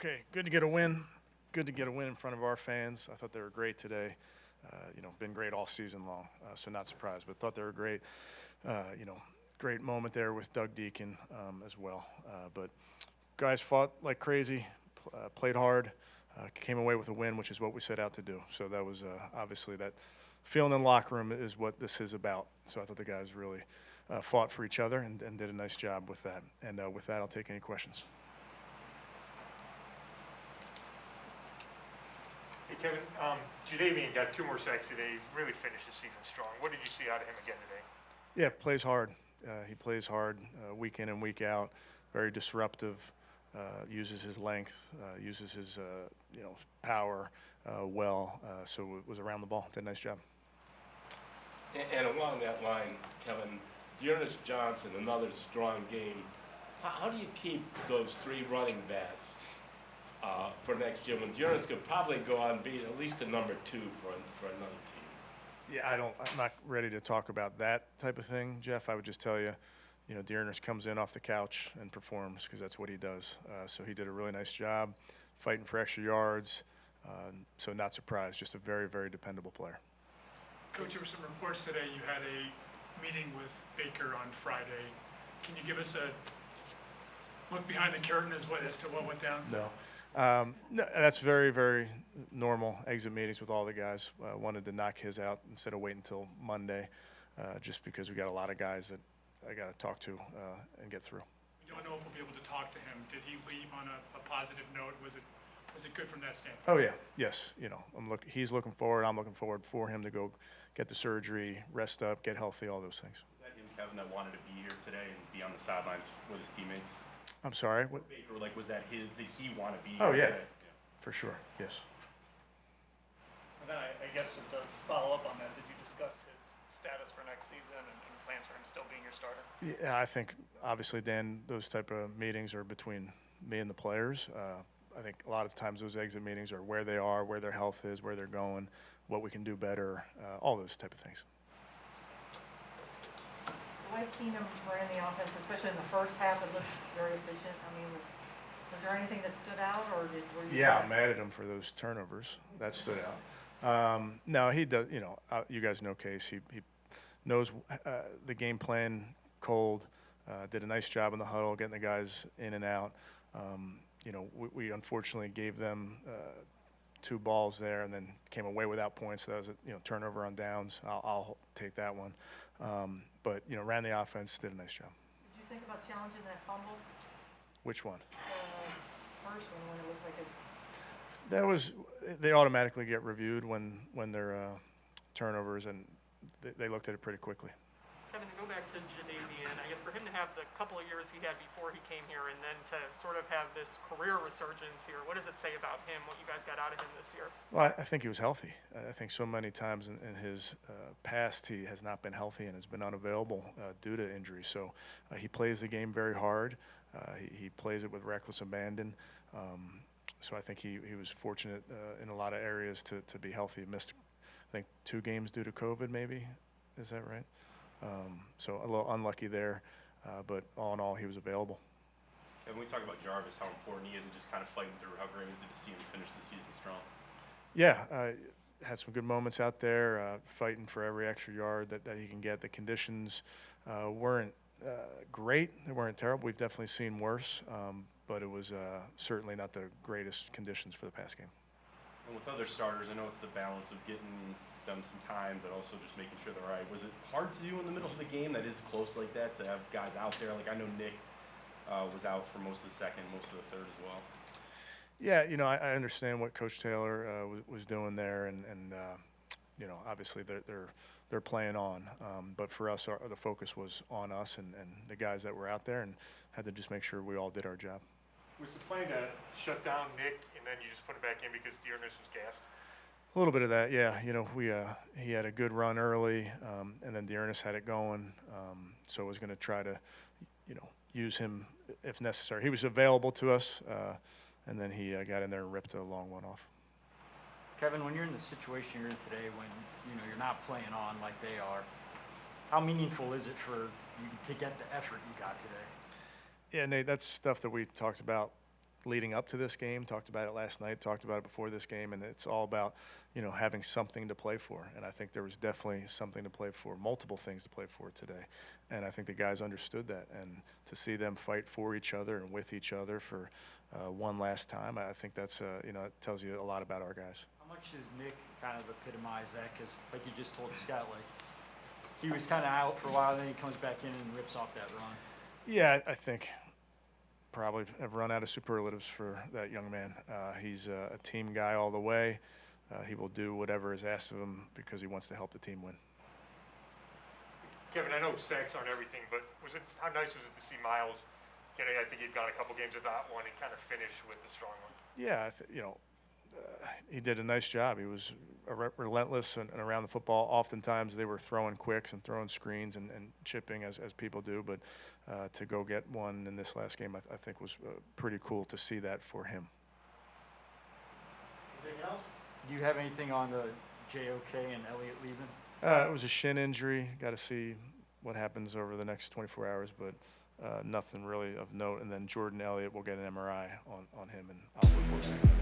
Okay, good to get a win. Good to get a win in front of our fans. I thought they were great today. Been great all season long, so not surprised, but thought they were great. Great moment there with Doug Deacon as well. But guys fought like crazy, played hard, came away with a win, which is what we set out to do. So that was obviously that feeling in the locker room is what this is about. So I thought the guys really fought for each other and did a nice job with that. And with that, I'll take any questions. Hey, Kevin, Jadeveon got 2 more sacks today, really finished the season strong. What did you see out of him again today? Yeah, plays hard. He plays hard week in and week out, very disruptive, uses his length, uses his power well, so it was around the ball. Did a nice job. And along that line, Kevin, Dearness Johnson, another strong game. How do you keep those 3 running backs for next year when Dearness could probably go on and be at least a number 2 for another team? Yeah, I'm not ready to talk about that type of thing, Jeff. I would just tell you, Dearness comes in off the couch and performs because that's what he does. So he did a really nice job fighting for extra yards. So not surprised, just a very, very dependable player. Coach, there were some reports today you had a meeting with Baker on Friday. Can you give us a look behind the curtain as to what went down? No. No, that's very, very normal exit meetings with all the guys. Wanted to knock his out instead of waiting until Monday, just because we got a lot of guys that I got to talk to and get through. We don't know if we'll be able to talk to him. Did he leave on a positive note? Was it good from that standpoint? Oh yeah, yes. He's looking forward. I'm looking forward for him to go get the surgery, rest up, get healthy, all those things. Was that him, Kevin, that wanted to be here today and be on the sidelines with his teammates? I'm sorry. What? Baker, was that did he want to be Oh here yeah, today? for sure. Yes. And then I guess just to follow up on that, did you discuss his status for next season and plans for him still being your starter? Yeah, I think obviously, Dan, those type of meetings are between me and the players. I think a lot of times those exit meetings are where they are, where their health is, where they're going, what we can do better, all those type of things. Dwight Keenum ran the offense, especially in the first half. It looked very efficient. I mean, was there anything that stood out, or were you? Yeah, I'm mad at him for those turnovers. That stood out. No, he does. You guys know Case. He knows the game plan cold. Did a nice job in the huddle, getting the guys in and out. We unfortunately gave them 2 balls there, and then came away without points. So that was a turnover on downs. I'll take that one. But ran the offense, did a nice job. Did you think about challenging that fumble? Which one? First one, when it looked like it's. That was. They automatically get reviewed when they're turnovers, and they looked at it pretty quickly. Kevin, to go back to Jadeveon, I guess for him to have the couple of years he had before he came here and then to sort of have this career resurgence here, what does it say about him, what you guys got out of him this year? Well, I think he was healthy. I think so many times in his past he has not been healthy and has been unavailable due to injury. So he plays the game very hard. He plays it with reckless abandon. So I think he was fortunate in a lot of areas to be healthy. He missed, I think, 2 games due to COVID maybe. Is that right? So a little unlucky there, but all in all, he was available. And when we talk about Jarvis, how important he is, and just kind of fighting through, how great is it to see him finish the season strong? Yeah, had some good moments out there, fighting for every extra yard that he can get. The conditions weren't great. They weren't terrible. We've definitely seen worse, but it was certainly not the greatest conditions for the pass game. And with other starters, I know it's the balance of getting them some time, but also just making sure they're right. Was it hard to do in the middle of the game that is close like that, to have guys out there? Like I know Nick was out for most of the second, most of the third as well. Yeah, I understand what Coach Taylor was doing there, and obviously they're playing on. But for us, the focus was on us and the guys that were out there, and had to just make sure we all did our job. Was the plan to shut down Nick and then you just put him back in because Dearness was gassed? A little bit of that, yeah. He had a good run early, and then Dearness had it going. So I was going to try to, use him if necessary. He was available to us, and then he got in there and ripped a long one off. Kevin, when you're in the situation you're in today, when you're not playing on like they are, how meaningful is it for you to get the effort you got today? Yeah, Nate, that's stuff that we talked about leading up to this game, talked about it last night, talked about it before this game, and it's all about, having something to play for. And I think there was definitely something to play for, multiple things to play for today. And I think the guys understood that. And to see them fight for each other and with each other for one last time, I think that's, it tells you a lot about our guys. How much does Nick kind of epitomize that? Because like you just told Scott, like he was kind of out for a while, then he comes back in and rips off that run. Yeah, I think probably have run out of superlatives for that young man. He's a team guy all the way. He will do whatever is asked of him because he wants to help the team win. Kevin, I know sacks aren't everything, but how nice was it to see Miles I think he'd gone a couple games without one and kind of finished with a strong one. Yeah, he did a nice job. He was relentless and around the football. Oftentimes they were throwing quicks and throwing screens and chipping as people do, but to go get one in this last game I think was pretty cool to see that for him. Anything else? Do you have anything on the JOK and Elliott leaving? It was a shin injury. Got to see what happens over the next 24 hours, but nothing really of note. And then Jordan Elliott will get an MRI on him, and I'll report back to him.